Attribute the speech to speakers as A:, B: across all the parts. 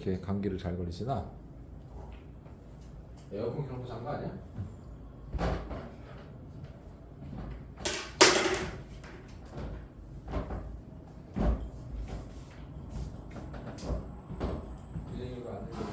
A: 이렇게 감기를 잘 걸리시나? 에어컨 켜놓고 잔 거 아니야? 비행기가 안 되고.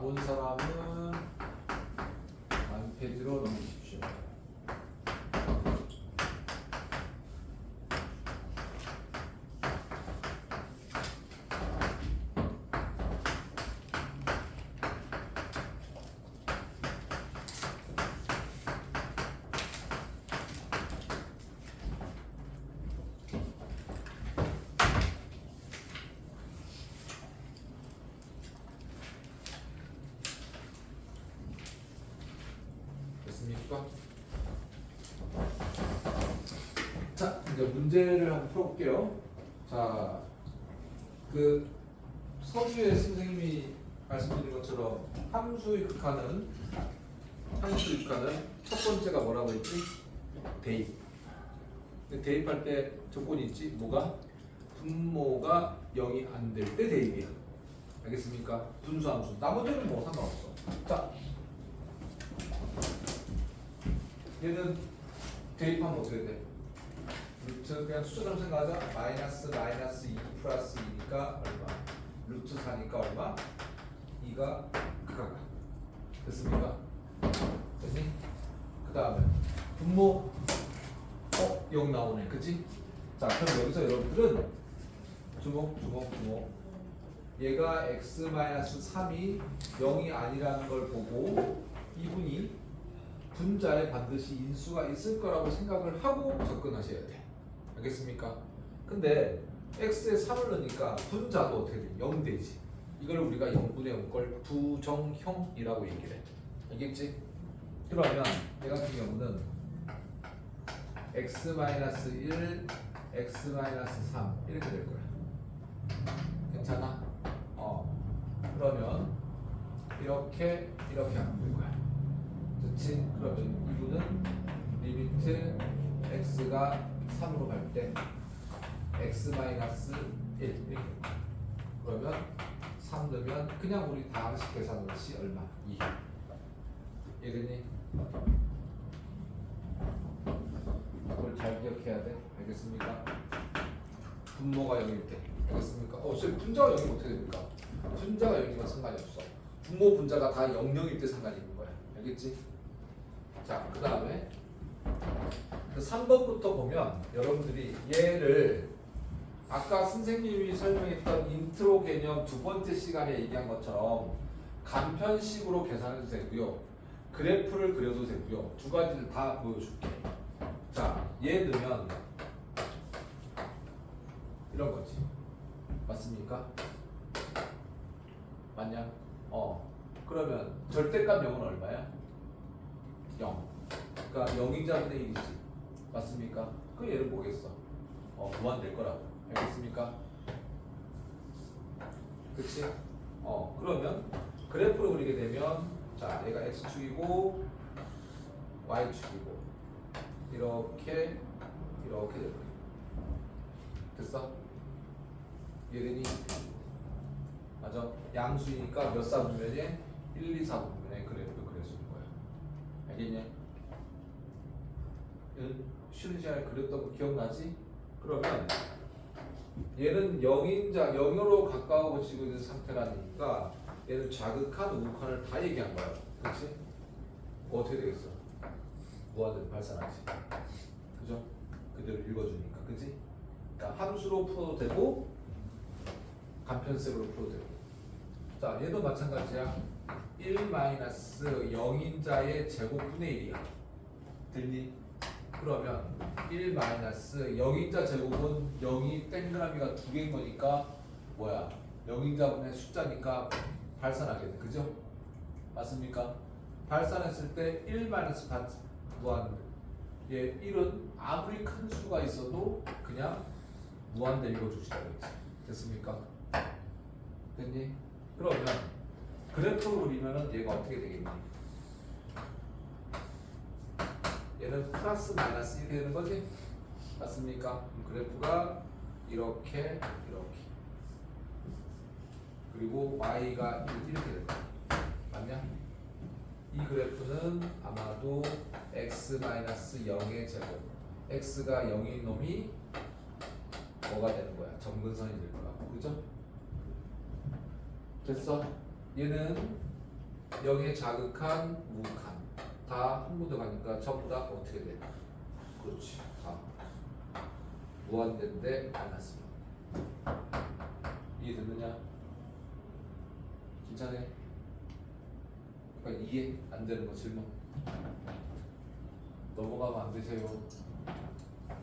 A: 본 사람은 다음 페이지로 넘기십시오. 됐습니까? 자, 이제 문제를 한번 풀어볼게요. 자, 그 서두에 선생님이 말씀드린 것처럼 함수의 극한은 첫 번째가 뭐라고 했지? 대입. 대입할 때 조건이 있지? 뭐가? 분모가 0이 안 될 때 대입이야. 알겠습니까? 분수 함수. 나머지는 뭐 상관없어. 자, 얘는 대입하면 어떻게 돼? 루트 그냥 숫자처럼 생각하자. 마이너스 2 플러스 2니까 얼마? 루트 4니까 얼마? 2가 극하가 됐습니까? 됐니? 그 다음에 분모 0 나오네. 그치? 자, 그럼 여기서 여러분들은 주목 얘가 x-3이 0이 아니라는 걸 보고 이분이 분자에 반드시 인수가 있을 거라고 생각을 하고 접근하셔야 돼. 알겠습니까? 근데 x에 3을 넣으니까 분자도 어떻게 돼? 0 되지. 이걸 우리가 0분의 0 걸 부정형이라고 얘기를 해. 알겠지? 그러면 얘 같은 경우는 x-1, x-3 이렇게 될 거야. 괜찮아? 그러면 이렇게 하면 될 거야. 그렇지? 그러면 이분은 리미트 x가 3으로 갈 때 x-1 이렇게. 그러면 3 넣으면 그냥 우리 다항식 계산하듯이 얼마? 2. 이해되니? 이걸 잘 기억해야 돼. 알겠습니까? 분모가 0일 때. 알겠습니까? 저희 분자가 0이면 어떻게 됩니까? 분자가 0이면 상관이 없어. 분모 분자가 다 0일 때 상관이 있는 거야. 알겠지? 자, 그 다음에 3번부터 보면 여러분들이 얘를 아까 선생님이 설명했던 인트로 개념 두 번째 시간에 얘기한 것처럼 간편식으로 계산해도 되고요. 그래프를 그려도 되고요. 두 가지를 다 보여줄게. 자, 얘 넣으면 이런 거지. 맞습니까? 맞냐? 그러면 절대값 0은 얼마야? 0. 그러니까 0이자분의 1이지. 맞습니까? 그 얘를 뭐겠어? 무한될 거라고. 알겠습니까? 그치? 그러면 그래프를 그리게 되면 자, 얘가 x축이고 y축이고 이렇게 될 거야. 됐어? 이해되니? 맞아? 양수이니까 몇 사분면에 1, 2, 4분면에 그래프를 그려주는 거야. 알겠냐? 쉬는 시간에 그렸던 거 기억나지? 그러면 얘는 0으로 가까워지고 있는 상태라니까 얘는 자극한 우극한을 다 얘기한 거야. 그렇지? 어떻게 되겠어? 무한대로 발산하지. 그죠? 그대로 읽어주니까, 그지? 그러니까 함수로 풀어도 되고 간편식으로 풀어도 되고. 자, 얘도 마찬가지야. 1-0인자의 제곱분의 1이야. 됐니? 그러면 1-0인자 제곱은 0이 땡그라미가 두 개인 거니까 뭐야? 0인자분의 숫자니까 발산하게 돼. 그죠? 맞습니까? 발산했을 때 1 무한. 얘 1은 아무리 큰 수가 있어도 그냥 무한대 읽어주시다 그랬지. 됐습니까? 됐니? 그러면 그래프로 그리면은 얘가 어떻게 되겠니? 얘는 플러스 마이너스 이렇게 되는 거지? 맞습니까? 그래프가 이렇게 그리고 y가 이렇게 될 거야. 맞냐? 이 그래프는 아마도 x-0의 제곱, x가 0인 놈이 뭐가 되는 거야? 점근선이 될 거라고. 그죠? 됐어? 얘는 0에 자극한, 우극한 다 한 군데 가니까 전부 다 어떻게 돼? 그렇지. 다 무한대인데 마이너스. 이해됐느냐? 괜찮아? 그러니까 이해 안 되는 거 질문. 넘어가면 안 되세요.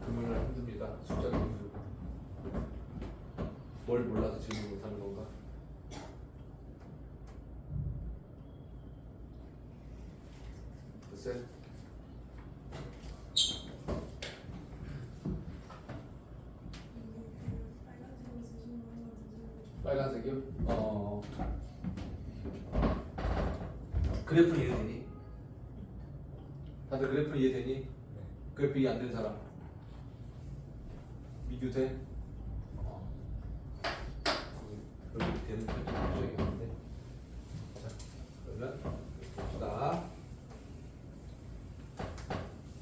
A: 금요일날 힘듭니다. 숫자가 힘들고. 뭘 몰라서 질문 못하는 건가? 글쎄. 빨간색이요? 그래프는 이해되니? 다들 그래프는 이해되니? 네. 그래프 이해 안 되는 사람? 미규돼? 여기 되는 편이 굉장히 많은데. 자, 그러면 봅시다.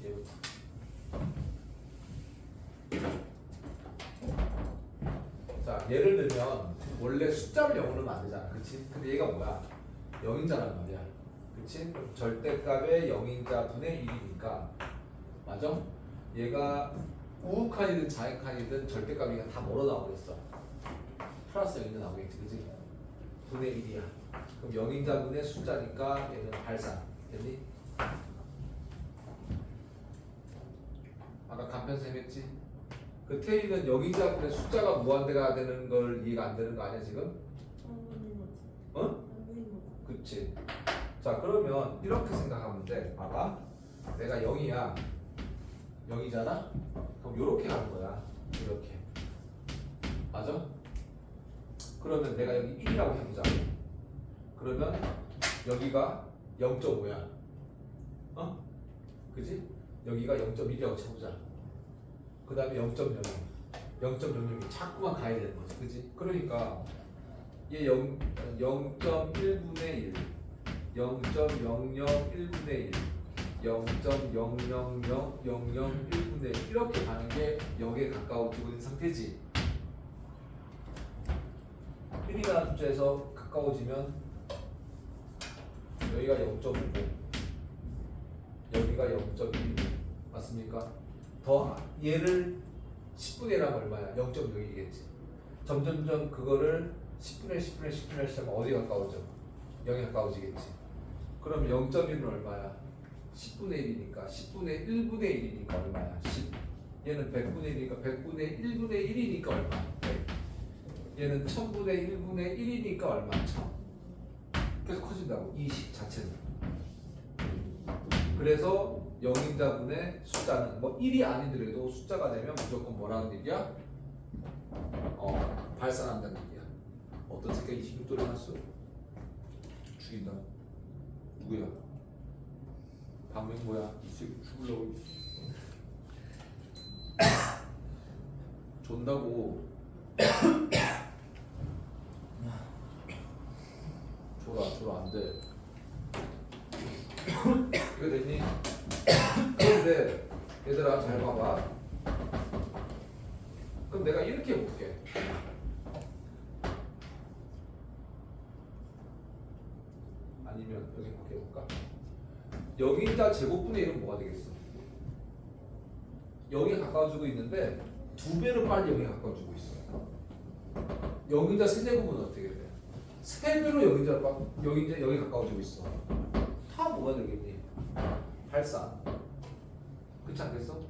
A: 얘부터. 자, 예를 들면 원래 숫자를 0으로 넣으면 안 되잖아, 그렇지? 근데 얘가 뭐야? 0인자란 말이야, 그렇지? 절대값의 0인자분의 1이니까, 맞아? 얘가 우극한이든 자극한이든 절대값이 다 뭐로 나오겠어? 플러스 0인자 나오겠지, 그치? 분의 1이야. 그럼 0인자분의 숫자니까 얘는 발산, 됐니? 아까 간편셈 했지? 그 테이는 0인자분의 숫자가 무한대가 되는 걸 이해가 안 되는 거 아니야 지금? 어? 그치. 자, 그러면 이렇게 생각하면 돼. 봐봐. 내가 0이야. 0이잖아? 그럼 이렇게 가는 거야. 이렇게. 맞아? 그러면 내가 여기 1이라고 해보자. 그러면 여기가 0.5야. 어? 그지? 여기가 0.1이라고 쳐보자. 그 다음에 0.00. 0.00이 자꾸만 가야 되는 거지. 그지? 그러니까 얘 0.1분의 1, 0.001분의 1, 0.000001분의 1 이렇게 가는 게 0에 가까워지고 있는 상태지. 1이라는 숫자에서 가까워지면 여기가 0.5고 여기가 0.1이고 맞습니까? 더 얘를 10분의 1하면 얼마야? 0.6이겠지. 점점점 그거를 10분의 10분의 10분의 10하면 어디 가까워져? 0에 가까워지겠지. 그럼 0.1은 얼마야? 10분의 1이니까 10분의 1분의 1이니까 얼마야? 10. 얘는 100분의 1이니까 100분의 1분의 1이니까 얼마? 100. 얘는 1000분의 1분의 1이니까 얼마? 1000. 계속 커진다고. 20 자체는. 그래서 0인자분의 숫자는 뭐 1이 아니더라도 숫자가 되면 무조건 뭐라는 얘기야? 발산한다는 얘기야. 어떤 새끼가 26도를 해놨어? 죽인다. 누구야? 방명 뭐야? 이 새끼 죽으려고. 존다고. 줘라 안 돼. 이거 됐니? 그런데 얘들아 잘 봐봐. 그럼 내가 이렇게 해볼게. 아니면 이렇게 바꿔볼까? 영인자 제곱분의 1은 뭐가 되겠어? 0에 가까워지고 있는데 2배로 빨리 0에 가까워지고 있어. 영인자 세제곱은 어떻게 돼? 3배로 영인자 0에 가까워지고 있어. 다 뭐가 되겠니? 발산. 그렇지 않겠어?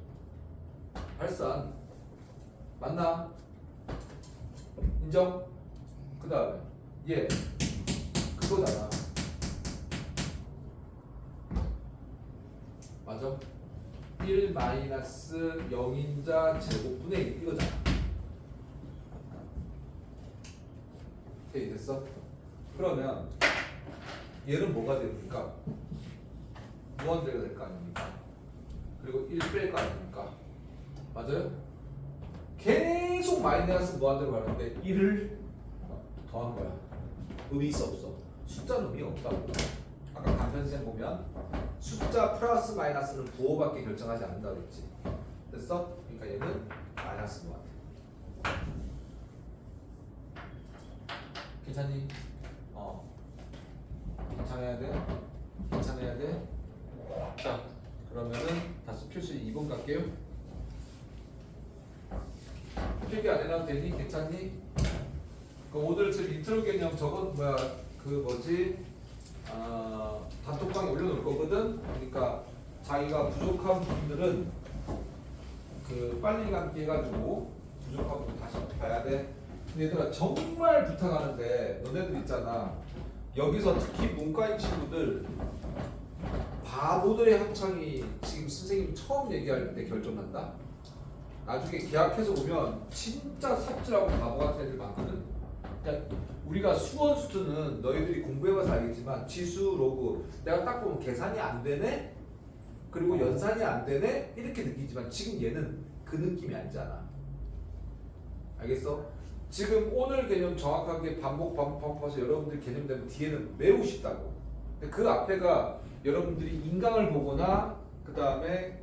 A: 발산. 맞나? 인정? 그 다음에 얘 그거잖아. 맞아? 1 마이너스 0인자 제곱분의 1 이거잖아. 오케이 됐어? 그러면 얘는 뭐가 됩니까? 무한대가 될 거 아닙니까? 그리고 1 뺄 거 아닙니까? 맞아요? 계속 마이너스 무한대로 가는데 1을 더한 거야. 의미 있어 없어? 숫자는 의미 없다고. 아까 간편쌤 보면 숫자 플러스 마이너스는 부호밖에 결정하지 않는다고 했지. 됐어? 그러니까 얘는 마이너스 무한대. 괜찮니? 괜찮아야 돼? 괜찮아야 돼? 자, 그러면은 다시 필수 2번 갈게요. 필기 안 해놔도 되니? 괜찮니? 오늘 지금 인트로 개념 저건 뭐야? 그 뭐지? 단톡방에 올려놓을 거거든. 그러니까 자기가 부족한 부분들은 그 빨리 감기 해가지고 부족한 부분 다시 봐야 돼. 근데 얘들아 정말 부탁하는데 너네들 있잖아. 여기서 특히 문과인 친구들 바보들의 합창이 지금 선생님 처음 얘기할 때 결정난다. 나중에 계약해서 오면 진짜 삽질하고 바보 같은 애들 많거든. 그러니까 우리가 수원 수투는 너희들이 공부해봐서 알겠지만 지수, 로그 내가 딱 보면 계산이 안 되네? 그리고 연산이 안 되네? 이렇게 느끼지만 지금 얘는 그 느낌이 아니잖아. 알겠어? 지금 오늘 개념 정확하게 반복해서 여러분들 개념 되면 뒤에는 매우 쉽다고. 근데 그 앞에가 여러분들이 인강을 보거나 그 다음에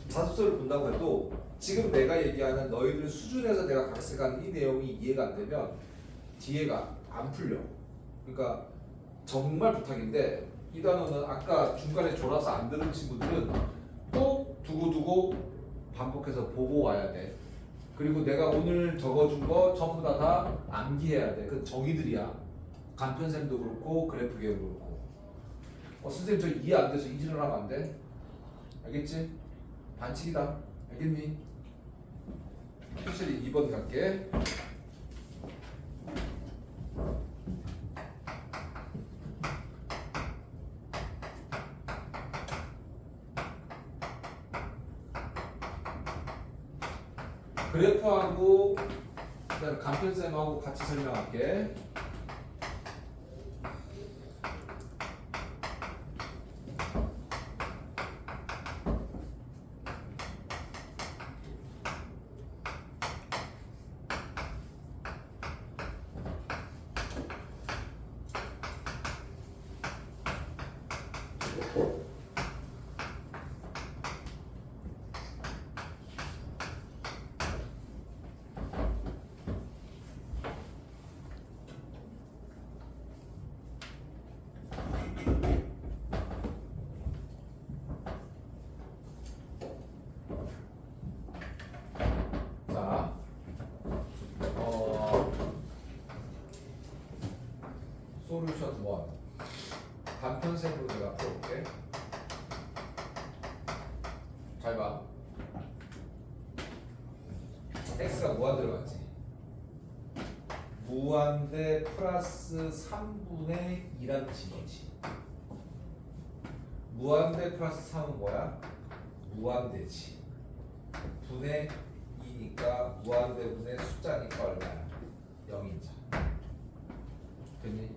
A: 자습서를 본다고 해도 지금 내가 얘기하는 너희들 수준에서 내가 각색하는 이 내용이 이해가 안 되면 뒤에가 안 풀려. 그러니까 정말 부탁인데 이 단어는 아까 중간에 졸아서 안 들은 친구들은 꼭 두고두고 반복해서 보고 와야 돼. 그리고 내가 오늘 적어준 거 전부 다 암기해야 돼. 그 정의들이야. 간편쌤도 그렇고 그래프 계열도 그렇고. 선생님 저 이해 안 돼서 이질을 하면 안 돼? 알겠지? 반칙이다. 알겠니? 큐셀이 2번 갈게. 그래프하고 그다음에 간편쌤하고 같이 설명할게. 자, 솔루션 1 간편쌤으로 내가 풀어볼게. 잘 봐. x가 무한대로 갔지. 무한대 플러스 3분의 2라는 지점이지. 무한대 플러스 3은 뭐야? 무한대지. 분의 2니까 무한대 분의 숫자니까 얼마야? 0인자. 됐니?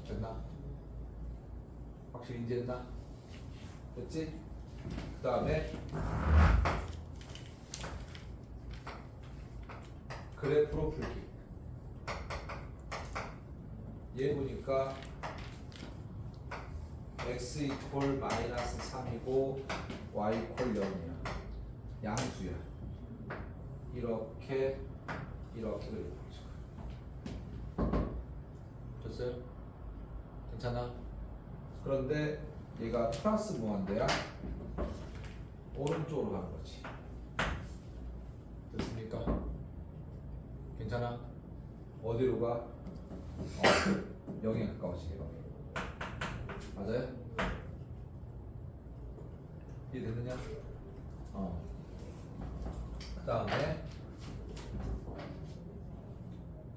A: 됐나? 확실히 이제 됐나? 됐지? 그 다음에 그래프로 풀기. 얘 보니까 x 이퀄 마이너스 3이고 y 이퀄 0이야. 양수야. 이렇게 그려보자. 됐어? 없어요? 괜찮아? 그런데 얘가 플러스 무한대야. 오른쪽으로 가는 거지. 됐습니까? 괜찮아? 어디로 가? 0에 가까워지게 가. 맞아요? 이해됐느냐? 그 다음에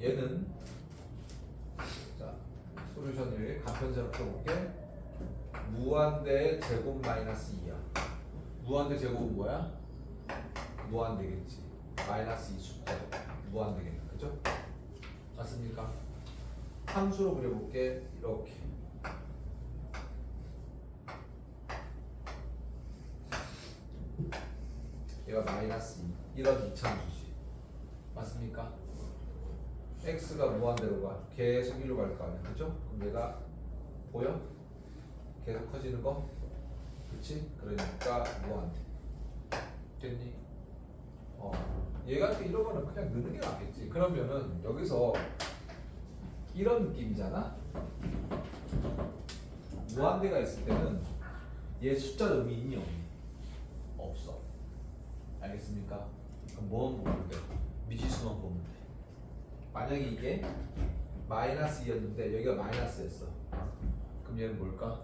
A: 얘는 자 솔루션을 간편적으로 펴볼게. 무한대 제곱 마이너스 2야. 무한대 제곱은 뭐야? 무한대겠지. 마이너스 2 숫자 무한대겠네. 그죠? 맞습니까? 함수로 그려볼게. 이렇게 얘가 마이너스 2 이런 이차함수지. 맞습니까? x가 무한대로 가. 계속 1로 갈 거 아니야. 그죠? 그럼 얘가 보여? 계속 커지는 거? 그치? 그러니까 무한대. 됐니? 얘 같은 이런 거는 그냥 넣는 게 낫겠지. 그러면은 여기서 이런 느낌이잖아? 무한대가 있을 때는 얘 숫자 의미 있니 없니? 없어. 알겠습니까? 그럼 뭐만 보면 돼? 미지수만 보면 돼. 만약에 이게 마이너스 2였는데 여기가 마이너스였어. 그럼 얘는 뭘까?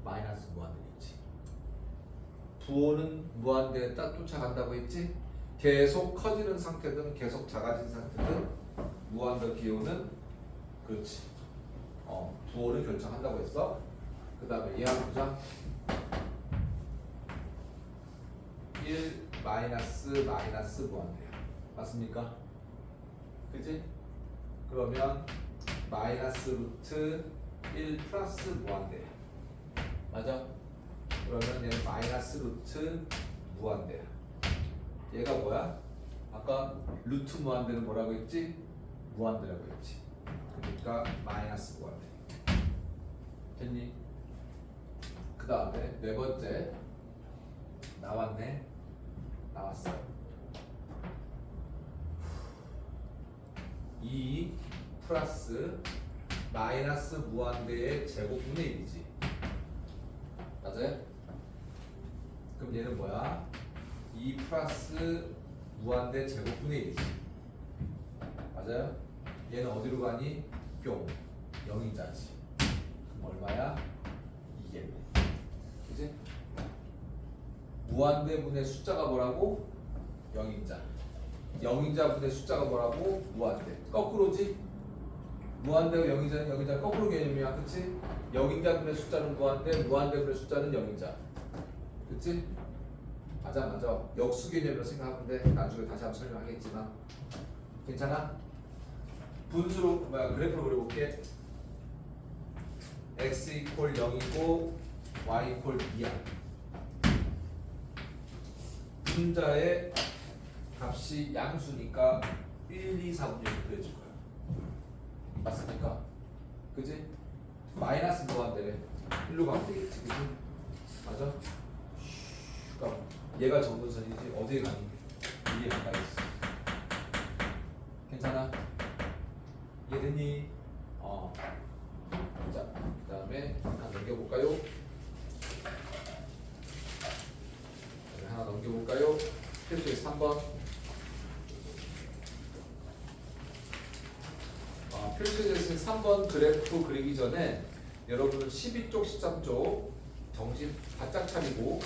A: 마이너스 무한대겠지. 부호는 무한대에 딱 쫓아간다고 했지? 계속 커지는 상태든 계속 작아진 상태든 무한대 기호는 그렇지. 부호를 결정한다고 했어. 그 다음에 얘 한번 보자. 1 마이너스 무한대야. 맞습니까? 그지? 그러면 마이너스 루트 1 플러스 무한대야. 맞아? 그러면 얘는 마이너스 루트 무한대야. 얘가 뭐야? 아까 루트 무한대는 뭐라고 했지? 무한대라고 했지. 그러니까 마이너스 무한대. 됐니? 그 다음에 네 번째 나왔네. 나왔어. 2 플러스 마이너스 무한대의 제곱분의 1이지. 맞아요? 그럼 얘는 뭐야? 2 플러스 무한대 제곱분의 1이지. 맞아요? 얘는 어디로 가니? 뿅 0이자지. 그럼 얼마야? 2겠네. 그치? 무한대분의 숫자가 뭐라고? 0인자. 0인자분의 숫자가 뭐라고? 무한대. 거꾸로지? 무한대가 0인자 거꾸로 개념이야. 그치? 0인자분의 숫자는 무한대, 무한대분의 숫자는 0인자. 그치? 맞아. 역수 개념으로 생각하면 돼. 나중에 다시 한번 설명하겠지만. 괜찮아? 분수로, 그래프로 그려볼게. x 이퀄 0이고 y 이퀄 2야. 분자의 값이 양수니까 1, 2, 3, 6 그려줄 거야. 맞습니까? 그지? 마이너스 무한대래. 1로 가면 되겠지. 그지? 맞아? 그러니까 얘가 정분선이지. 어디에 가니? 이게 가까이 있어. 괜찮아? 이해됐니? 자, 그 다음에 하나 넘겨볼까요? 하나 넘겨볼까요? 필수의 3번. 필수의 3번 그래프 그리기 전에 여러분은 12쪽, 13쪽 정신 바짝 차리고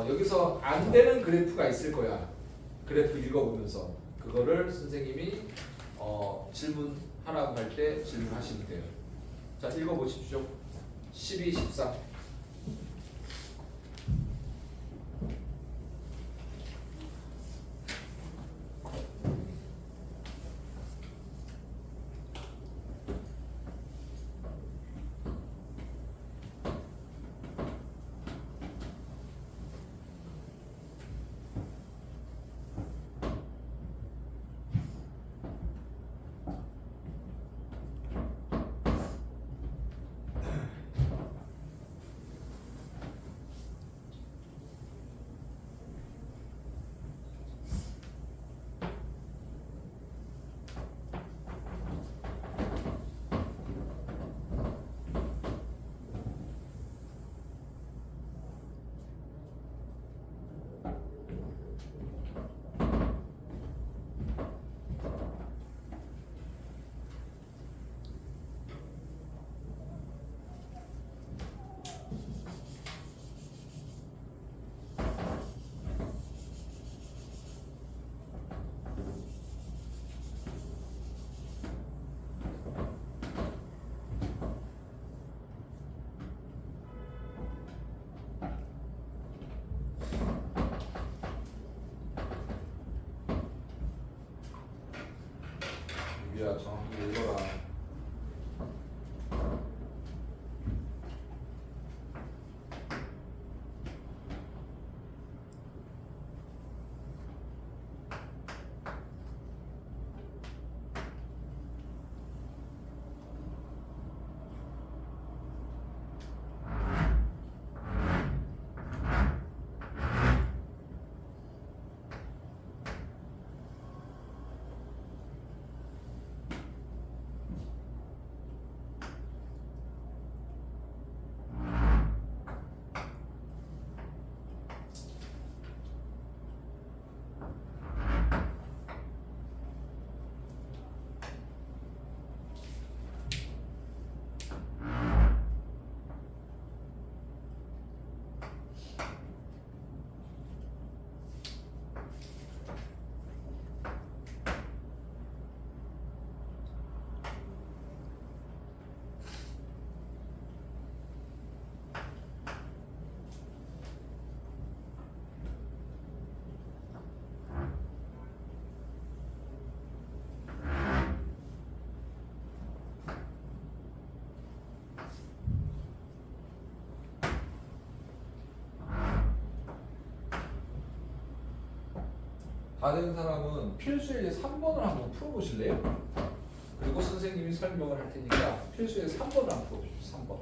A: 여기서 안 되는 그래프가 있을 거야. 그래프 읽어보면서 그거를 선생님이 질문하라고 할 때 질문하시면 돼요. 자, 읽어보십시오. 12, 13. 다 된 사람은 필수의 3번을 한번 풀어보실래요? 그리고 선생님이 설명을 할 테니까 필수의 3번을 한번 풀어보십시오. 3번.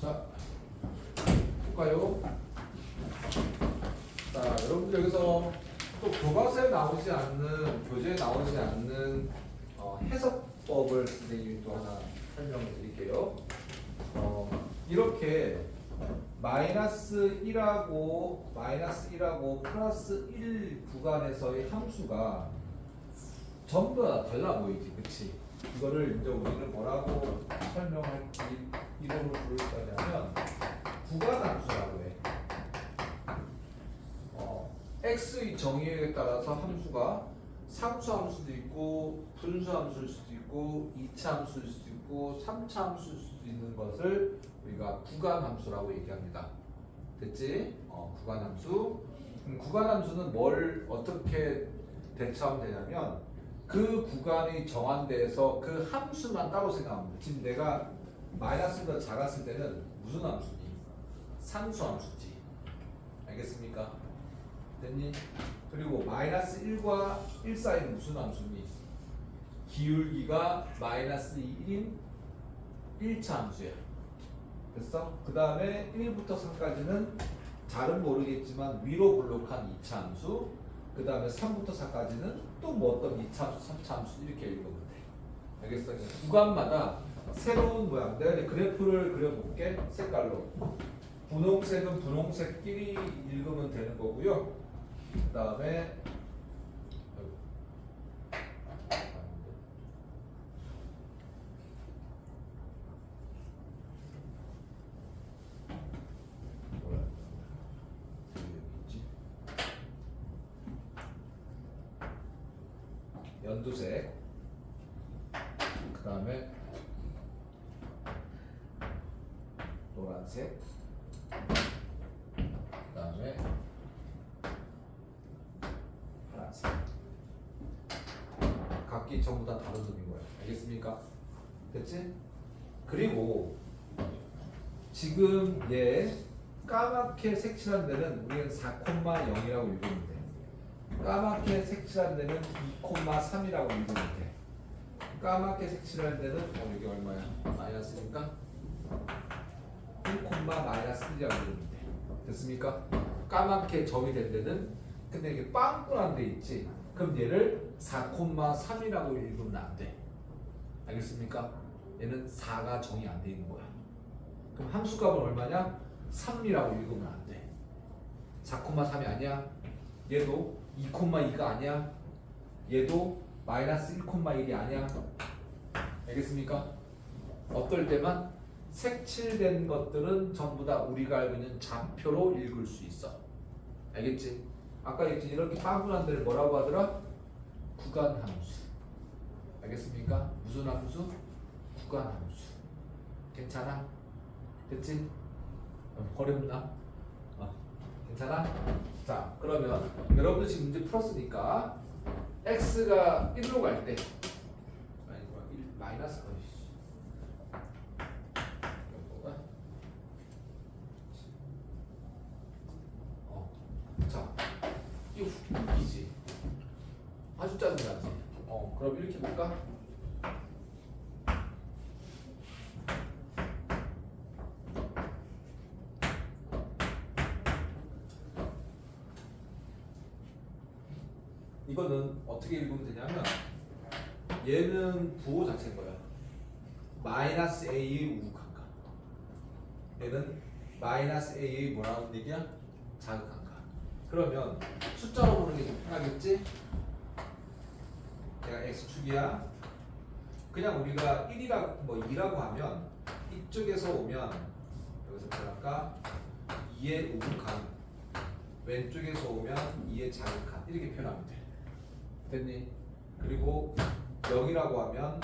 A: 자, 볼까요? 자, 여러분들 여기서 또 교과서에 나오지 않는, 교재에 나오지 않는 해석법을 선생님이 또 하나 설명을 드릴게요. 이렇게 마이너스 1하고 플러스 1 구간에서의 함수가 전부 다 달라 보이지, 그치? 이거를 이제 우리는 뭐라고 설명할지 이름으로 부를 거냐면 구간 함수라고 해. x의 정의에 따라서 함수가 상수함수도 있고 분수함수일 수도 있고 2차 함수일 수도 있고 3차 함수일 수도 있는 것을 우리가 구간함수라고 얘기합니다. 됐지? 구간함수. 구간함수는 뭘 어떻게 대처하면 되냐면 그 구간이 정한돼서 그 함수만 따로 생각합니다. 지금 내가 마이너스보다 작았을 때는 무슨 함수니? 상수함수지. 알겠습니까? 됐니? 그리고 마이너스 1과 1 사이는 무슨 함수니? 기울기가 마이너스 1인 1차 함수야. 됐어? 그 다음에 1부터 3까지는 잘은 모르겠지만 위로 블록한 2차 함수. 그 다음에 3부터 4까지는 또 뭐 어떤 2차 함수, 3차 함수 이렇게 읽으면 돼. 알겠어? 구간마다 새로운 모양. 내가 이제 그래프를 그려볼게. 색깔로. 분홍색은 분홍색끼리 읽으면 되는 거고요. 그 다음에 연두색, 그 다음에 노란색, 그 다음에 파란색. 각기 전부 다 다른 색인 거예요. 알겠습니까? 됐지? 그리고 지금 얘 까맣게 색칠한 데는 우리는 4,0이라고 읽으면 돼. 까맣게 색칠한 데는 2,3이라고 읽으면 돼. 까맣게 색칠할 때는 여기 얼마야? 마이너스니까 1, 마이너스 1이라고 읽으면 돼. 됐습니까? 까맣게 점이 된 데는 근데 이게 빵꾸난 데 있지? 그럼 얘를 4,3이라고 읽으면 안 돼. 알겠습니까? 얘는 4가 정이 안 돼 있는 거야. 그럼 함수값은 얼마냐? 3이라고 읽으면 안 돼. 4,3이 아니야? 얘도 2,2가 아니야? 얘도 마이너스 1,1이 아니야? 알겠습니까? 어떨 때만 색칠된 것들은 전부 다 우리가 알고 있는 좌표로 읽을 수 있어. 알겠지? 아까 얘기했지 이렇게 빵꾸난 데를 뭐라고 하더라? 구간함수. 알겠습니까? 무슨 함수? 구간함수. 괜찮아? 됐지? 어렵나? 괜찮아? 자, 그러면 여러분들 지금 문제 풀었으니까 x가 1로 갈 때 마이너스 자, 이거 웃기지? 아주 짜증나지? 그럼 이렇게 볼까? 이거는 어떻게 읽으면 되냐면 얘는 부호 자체인 거야. 마이너스 a의 우극한가. 얘는 마이너스 a의 뭐라는 얘기야? 자극한가. 그러면 숫자로 보는 게 좀 편하겠지? 얘가 x축이야. 그냥 우리가 1이라고 뭐 2라고 하면 이쪽에서 오면 여기서 뭐랄까 2의 우극한, 왼쪽에서 오면 2의 자극한 이렇게 표현하면 돼. 됐니? 그리고 0이라고 하면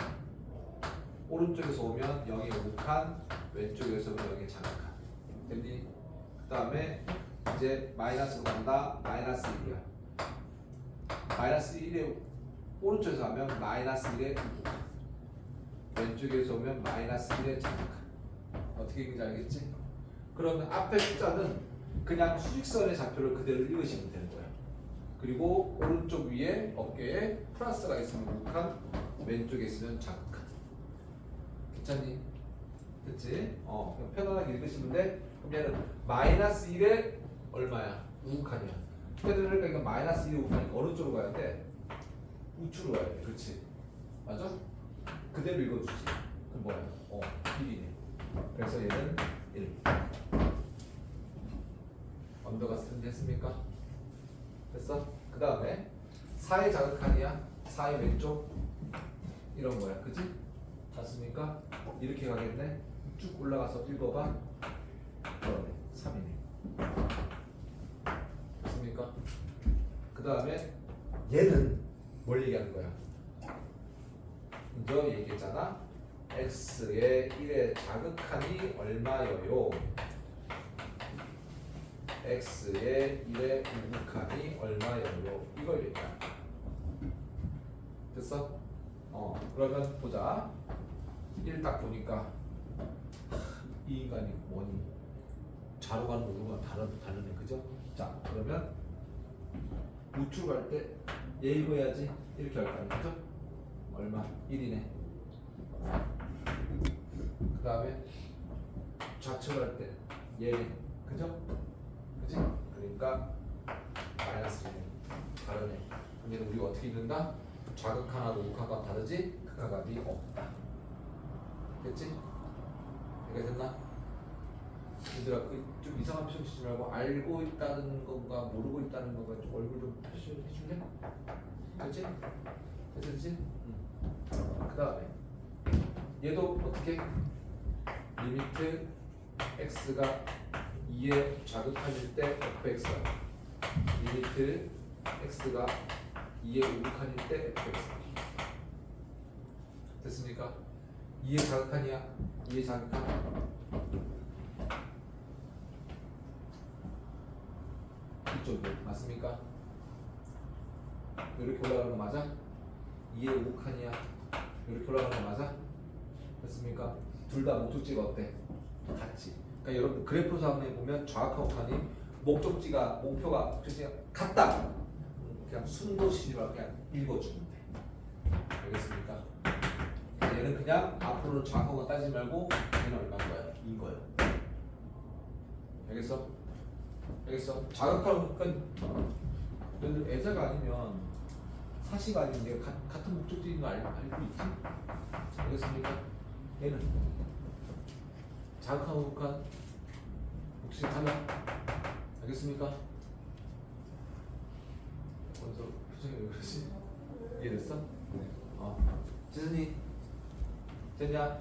A: 오른쪽에서 오면 0의 우극한, 왼쪽에서 오면 0의 자극한. 됐니? 그 다음에 이제 마이너스로 간다. 마이너스 1이야. 마이너스 1의 오른쪽에서 하면 마이너스 1의 우극한, 왼쪽에서 오면 마이너스 1의 자극한. 어떻게 읽는지 알겠지? 그러면 앞에 숫자는 그냥 수직선의 좌표를 그대로 읽으시면 되는 거야. 그리고 오른쪽 위에 어깨에 플러스가 있으면 우극한, 왼쪽에 있으면 자극한. 괜찮니? 됐지? 그냥 편안하게 읽으시면 돼. 그럼 얘는 마이너스 1에 얼마야? 우극한이야. 그러니까 이거 마이너스 1에 우극하니까 어느 쪽으로 가야 돼? 우측으로 가야 돼. 그렇지? 맞아? 그대로 읽어주지. 그럼 뭐야? 1이네. 그래서 얘는 1. 언더가 스탠드했습니까? 됐어? 그 다음에 4의 자극한이야. 4의 왼쪽 이런 거야. 그치? 맞습니까? 이렇게 가겠네. 쭉 올라가서 읽어봐. 그러네. 3이네. 맞습니까? 그 다음에 얘는 뭘 얘기하는 거야? 먼저 얘기했잖아. x의 1의 자극한이 얼마여요? x의 1의 우극한이 얼마여요? 이걸 얘기하는 거야. 됐어? 그러면 보자. 1 딱 보니까 이 인간이 뭐니? 좌로 가는 우로 가는 다르네, 그죠? 자, 그러면 우측 갈 때 얘 이거 해야지. 이렇게 할 거 아니야, 그죠? 얼마? 1이네. 그 다음에 좌측 갈 때 얘네, 그죠? 그지? 그러니까 마이너스 1네. 다르네. 근데 우리가 어떻게 읽는다? 좌극하나도 우극하나 다르지? 극하값이 없다. 됐지? 이해가 됐나? 얘들아, 좀 이상한 표정 치지 말고 알고 있다는 건가 모르고 있다는 건가 좀 얼굴 좀 표시해 줄래? 됐지? 됐지? 그 다음에 얘도 어떻게? 리미트 x가 2의 좌극한일 때 fx가 리미트 x가 2의 우극한일 때 fx가 됐습니까? 2의 자극한이야. 2의 자극한 이쪽이요. 맞습니까? 이렇게 올라가는 거 맞아? 2의 우극한이야. 이렇게 올라가는 거 맞아? 됐습니까? 둘 다 목적지가 어때? 같지. 그러니까 여러분 그래프에서 한번 보면 좌극한 우극한이 목적지가 같다. 그냥 숨도 쉬지 말고 그냥 읽어주면 돼. 알겠습니까? 얘는 그냥 앞으로는 좌극한 따지지 말고 얘는 얼마인 거야? 인 거야. 알겠어? 알겠어? 자극하는 그러니까 애자가 아니면 사시가 아니면 내가 같은 목적지인 거 알고 있지? 알겠습니까? 얘는 자극하고 우극한 목적지 달라. 알겠습니까? 먼저 표정이 왜 그러지? 이해됐어? 지선이 됐냐?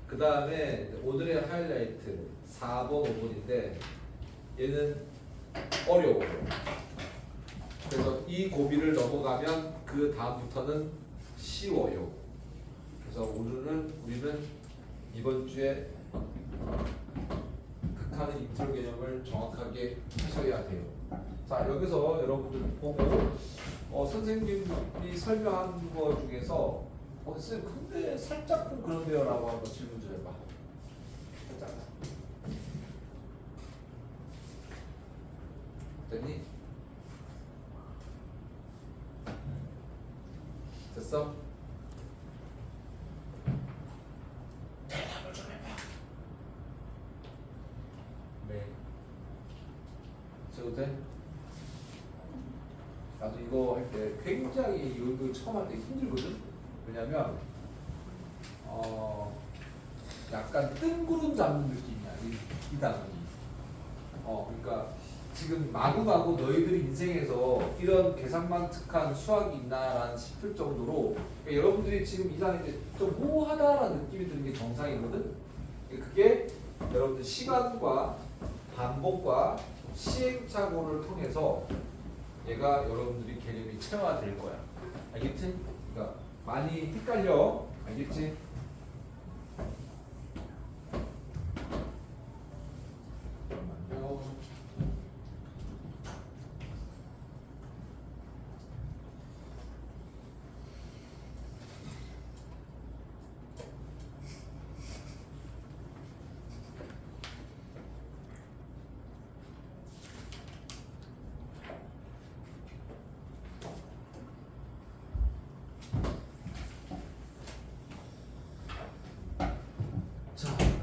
A: 그 다음에 오늘의 하이라이트 4번, 5번인데 얘는 어려워요. 그래서 이 고비를 넘어가면 그 다음부터는 쉬워요. 그래서 오늘은 우리는 이번 주에 극한의 인트로 개념을 정확하게 하셔야 돼요. 자, 여기서 여러분들 보고 선생님이 설명한 거 중에서 선생님 근데 살짝 좀 그런데요 라고 한번 질문 좀 해봐. 살짝. 됐니? 됐어? 대답을 좀 해봐. 네. 저도 돼? 나도 이거 할 때 굉장히 이거 처음 할 때 힘들거든? 왜냐면 약간 뜬구름 잡는 느낌이야 이 단어이. 그러니까 지금 마구마구 너희들이 인생에서 이런 계산만 특한 수학이 있나라는 싶을 정도로 그러니까 여러분들이 지금 이 단어에 이제 좀 모호하다라는 느낌이 드는 게 정상이거든. 그게 여러분들 시간과 반복과 시행착오를 통해서 얘가 여러분들이 개념이 체화될 거야. 알겠지? 그러니까 많이 헷갈려. 알겠지? 잠깐만요.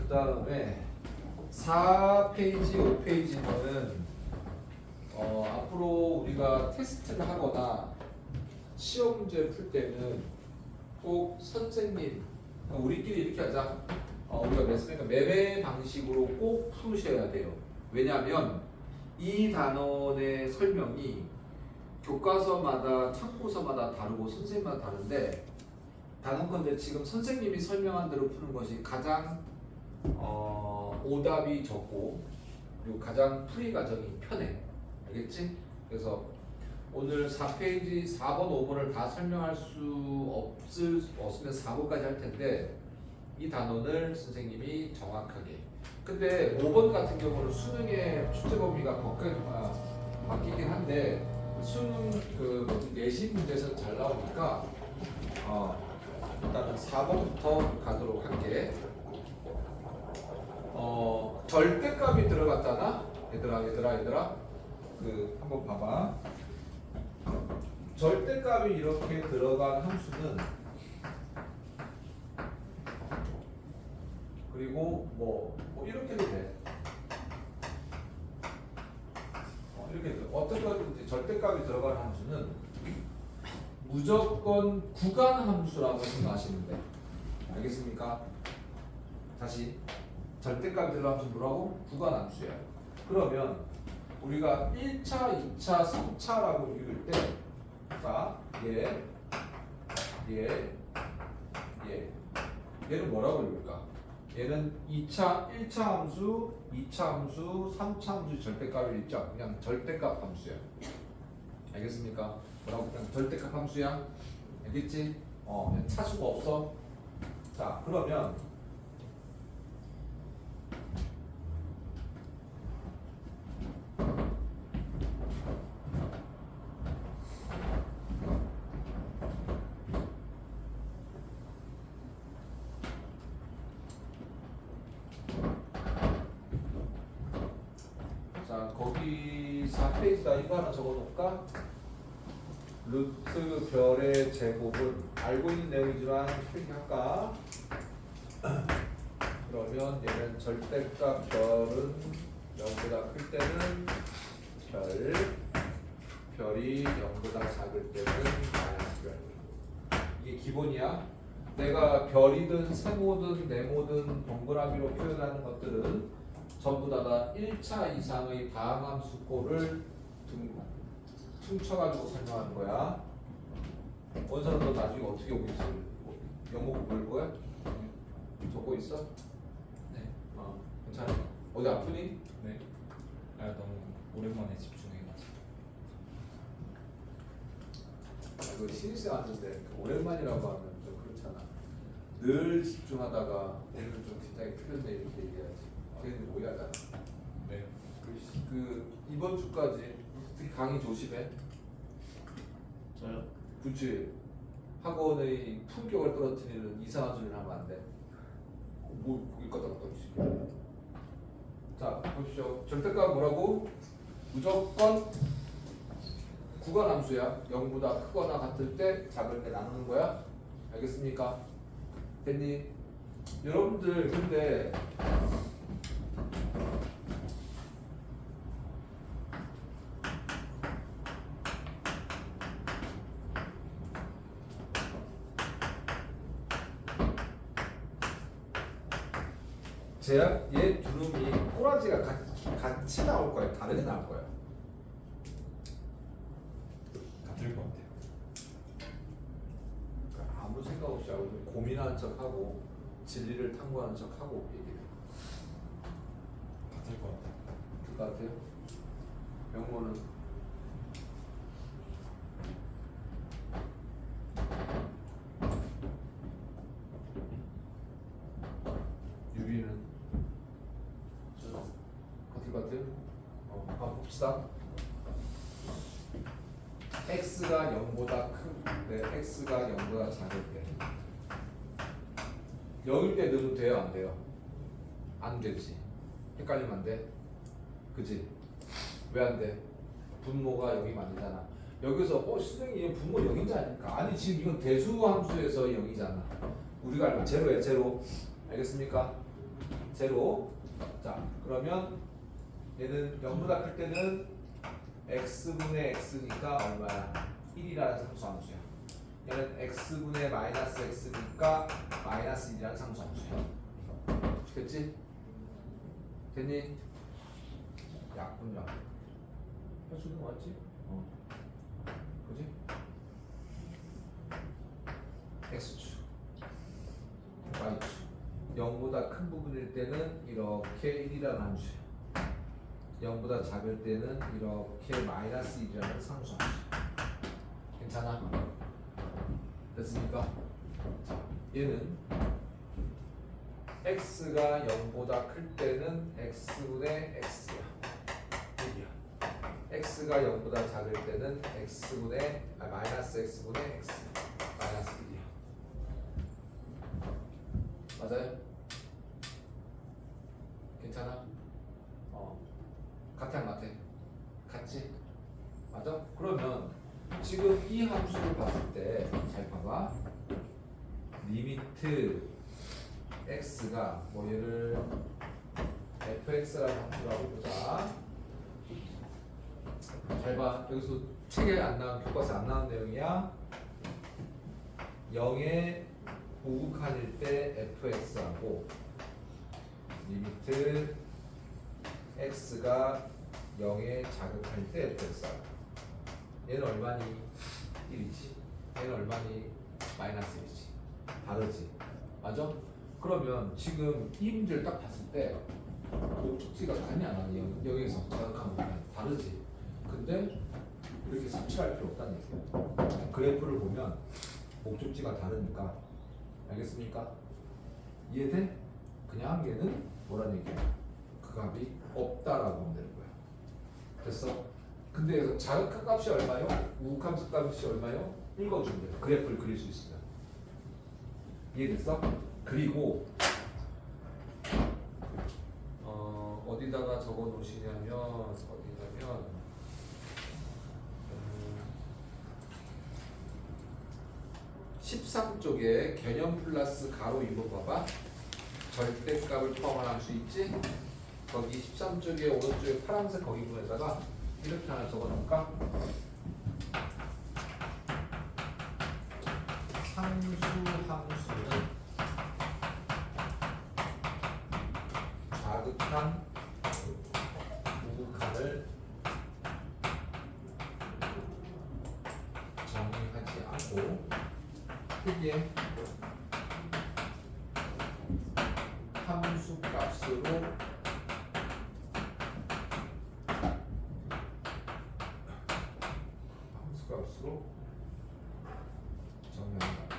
A: 그 다음에 4페이지, 5페이지는 앞으로 우리가 테스트를 하거나 시험 문제 풀 때는 꼭 선생님, 우리끼리 이렇게 하자. 우리가 그러니까 매매 방식으로 꼭 푸셔야 돼요. 왜냐하면 이 단원의 설명이 교과서마다 참고서마다 다르고 선생님마다 다른데 단원컨대 지금 선생님이 설명한 대로 푸는 것이 가장 오답이 적고 그리고 가장 풀이 과정이 편해. 알겠지? 그래서 오늘 4페이지 4번, 5번을 다 설명할 수 없으면 4번까지 할 텐데 이 단원을 선생님이 정확하게. 근데 5번 같은 경우는 수능의 출제 범위가 바뀌긴 한데 수능 그 내신 문제에서 잘 나오니까 일단은 4번부터 가도록 할게. 절대값이 들어갔잖아. 얘들아. 한번 봐봐. 절대값이 이렇게 들어간 함수는 그리고 뭐 이렇게도 돼. 이렇게 어떤 거든지 절대값이 들어간 함수는 무조건 구간 함수라고 생각하시면 돼. 알겠습니까? 다시 절대값이 들어간 함수 뭐라고? 구간 함수야. 그러면 우리가 1차, 2차, 3차라고 읽을 때 자, 얘는 뭐라고 읽을까? 얘는 1차 함수, 2차 함수, 3차 함수 절대값을 읽죠. 그냥 절대값 함수야. 알겠습니까? 뭐라고? 그냥 절대값 함수야. 알겠지? 그냥 차수가 없어. 자, 그러면 거기 4페이지다 이거 하나 적어놓을까? 루트 별의 제곱은 알고 있는 내용이지만 표기할까? 그러면 얘는 절대값 별은 0보다 클 때는 별이 0보다 작을 때는 마이너스 별. 이게 기본이야. 내가 별이든 세모든 네모든 동그라미로 표현하는 것들은 전부 다 1차 이상의 다항함수꼴을 퉁쳐가지고 설명하는 거야. 원서는 너 나중에 어떻게 오고 있어? 영목 볼 거야? 적고 있어?
B: 네.
A: 괜찮아? 어디 아프니?
B: 네. 너무 오랜만에 집중해가지고.
A: 이거 신입생 왔는데 오랜만이라고 하면 좀 그렇잖아. 늘 집중하다가 오늘 좀 긴장이 풀렸네 이렇게 얘기해야지. 걔는 오해하잖아.
B: 네.
A: 이번 주까지 특히 강의 조심해.
B: 저요?
A: 그치. 학원의 품격을 떨어뜨리는 이상한 소리를 하면 안 돼. 뭐 거기 갖다 떨어지지. 자 보십시오. 절대값 뭐라고? 무조건 구간 함수야. 0보다 크거나 같을 때 작을 때 나누는 거야. 알겠습니까? 됐니? 여러분들 근데 얘 두름이 꼬라지가 같이 나올 거야? 다르게 나올 거야?
B: 같을 것 같아요.
A: 그러니까 아무 생각 없이 하고 고민하는 척하고 진리를 탐구하는 척하고 얘기해.
B: 같을 것 같아요.
A: 같을 것 같아요? 영모는 유리는 같을 것 같아요? 한번 봅시다. x가 0보다 x가 0보다 작을 때 0일 때 넣으면 돼요? 안 돼요? 안 되지. 헷갈리면 안 돼? 그치? 왜 안 돼? 분모가 0이면 안 되잖아. 여기서 수능이 분모 0인지 아닙니까? 아니 지금 이건 대수함수에서 0이잖아. 우리가 알고 제로야 제로. 알겠습니까? 제로. 자 그러면 얘는 0보다 클 때는 x분의 x니까 얼마야? 1이라는 상수함수야. 얘는 x분의 마이너스 x니까 마이너스 1이라는 상수함수야. 됐지? 됐니? 약분요. 할 수 있는 거 맞지? 그지? x축 y축 0보다 큰 부분일 때는 이렇게 1이라는 함수야. 0보다 작을 때는 이렇게 마이너스 1이라는 상수함수야. 괜찮아? 됐습니까? 자, 얘는 x가 0보다 클 때는 x분의 x야. 여기야. x가 0보다 작을 때는 x분의 마이너스 x분의 x 마이너스 1이야. 맞아요? 괜찮아? 같아 안 같아? 같지? 맞아? 그러면 지금 이 함수를 봤을 때 잘 봐봐. 리미트 x가 뭐 얘를 fx라는 함수라고 보자. 잘 봐. 여기서 책에 안 나온 교과서에 안 나온 내용이야. 0에 우극한일 때 fx하고 리미트 x가 0에 자극할 때 fx하고 얘는 얼마니? 1이지. 얘는 얼마니? 마이너스 1이지. 다르지. 맞아? 그러면 지금 이 문제를 딱 봤을 때 목적지가 다르냐 안 하냐 여기서 자극하는 거랑 다르지. 근데 이렇게 삽질할 필요 없다는 얘기야. 그래프를 보면 목적지가 다르니까. 알겠습니까? 이해돼? 그냥 얘는 뭐라는 얘기야? 그 값이 없다라고 하면 되는 거야. 됐어? 근데 여기서 자극한 값이 얼마요? 우극함수 값이 얼마요? 읽어주면 돼. 그래프를 그릴 수 있으면. 이해됐어? 그리고 어디다가 적어 놓으시냐면 어디냐면 13쪽에 개념 플러스 가로 2번 봐봐. 절대값을 포함한 함수 있지? 거기 13쪽에 오른쪽에 파란색 거기 부분에다가 이렇게 하나 적어 놓을까? 상수 함수는 자극한 우극한을 정의하지 않고 크게 함수 값으로 정의한다.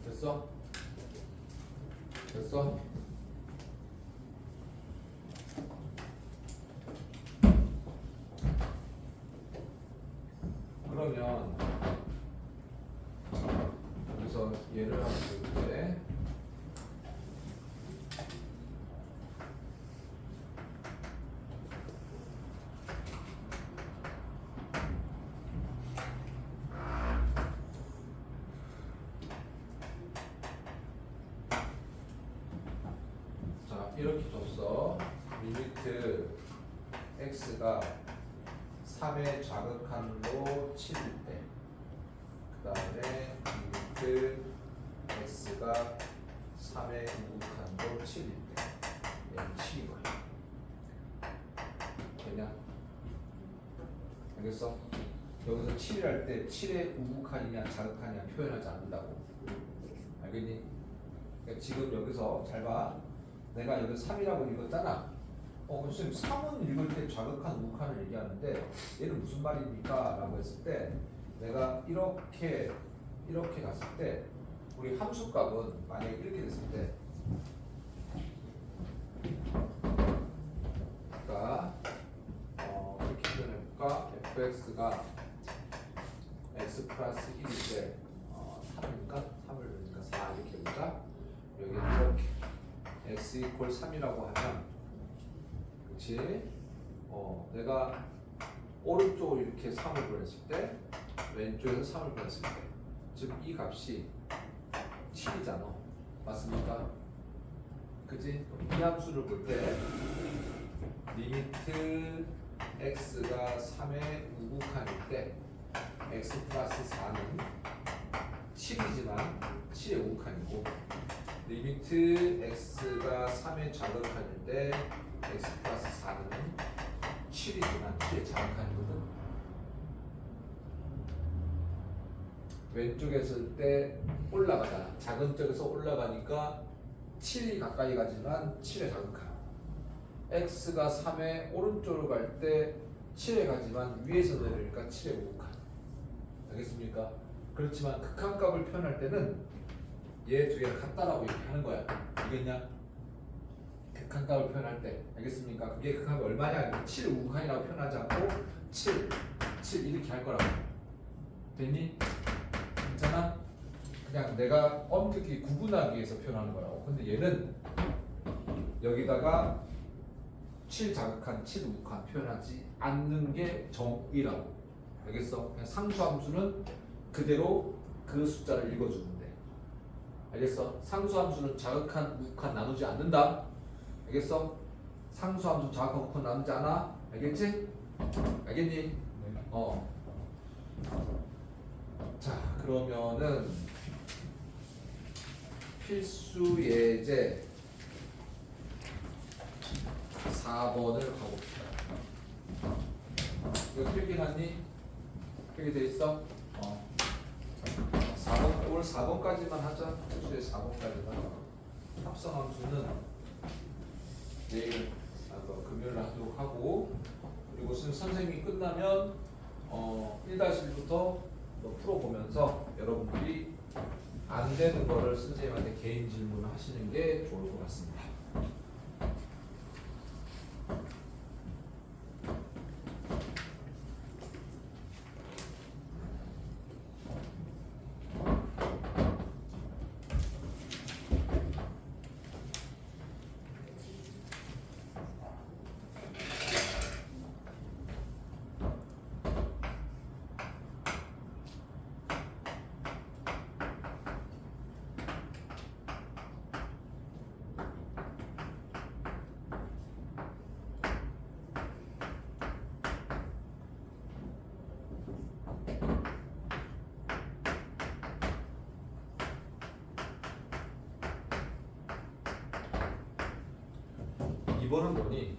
A: 됐어? 됐어? 그러면 여기서 얘를 하면 되는데 자 이렇게 줬어. 리미트 x가 3의 자극한으로 7일 때, 그 다음에 리미트 x가 3의 우극한으로 7일 때, 얘는 7인 거야. 되냐? 알겠어? 여기서 7일 때 7의 우극한이냐 자극한이냐 표현하지 않는다고. 알겠니? 그러니까 지금 여기서 잘 봐. 내가 여기 3이라고 읽었잖아. 선생님 3은 읽을 때 자극한 우극한을 얘기하는데 얘는 무슨 말입니까? 라고 했을 때 내가 이렇게 갔을 때 우리 함수값은 만약에 이렇게 됐을 때 그러니까 이렇게 표현해볼까? fx가 x 플러스 1일 때 3인가? 3을 넣으니까 4 이렇게 해보자. 여기 이렇게 x 이퀄 3이라고 하면 그치? 내가 오른쪽으로 이렇게 3을 보냈을 때 왼쪽에서 3을 보냈을 때 즉 이 값이 7이잖아. 맞습니까? 그치? 이 함수를 볼 때 리미트 x가 3의 우극한일 때 x 플러스 4는 7이지만 7의 우극한이고 리미트 x가 3의 자극한일 때 x 플러스 4는 7이지만 7의 자극한이거든. 왼쪽에 있을 때 올라가잖아. 작은 쪽에서 올라가니까 7이 가까이 가지만 7의 자극한. x가 3의 오른쪽으로 갈 때 7에 가지만 위에서 내려오니까 7의 우극한. 알겠습니까? 그렇지만 극한값을 표현할 때는 얘 두 개가 같다라고 얘기하는 거야. 알겠냐? 극한값을 표현할 때. 알겠습니까? 그게 극한값이 얼마냐? 7의 우극한이라고 표현하지 않고 7 이렇게 할 거라고. 됐니? 괜찮아? 그냥 내가 엄격히 구분하기 위해서 표현하는 거라고. 근데 얘는 여기다가 7 자극한 7 우극한 표현하지 않는 게 정의라고. 알겠어? 그냥 상수함수는 그대로 그 숫자를 읽어주면 돼. 알겠어? 상수함수는 자극한 우극한 나누지 않는다. 알겠어? 상수함수 자극한 우극한 나누지 않아. 알겠지? 알겠니?
B: 네.
A: 자, 그러면은 필수 예제 4번을 가봅시다. 이거 필기났니? 필기돼 있어? 4번, 오늘 4번까지만 하자. 필수의 4번까지만. 합성함수는 내일, 금요일 하도록 하고, 그리고 선생님이 끝나면 1-1부터 풀어보면서 여러분들이 안 되는 거를 선생님한테 개인 질문을 하시는 게 좋을 것 같습니다. 이번은 뭐니?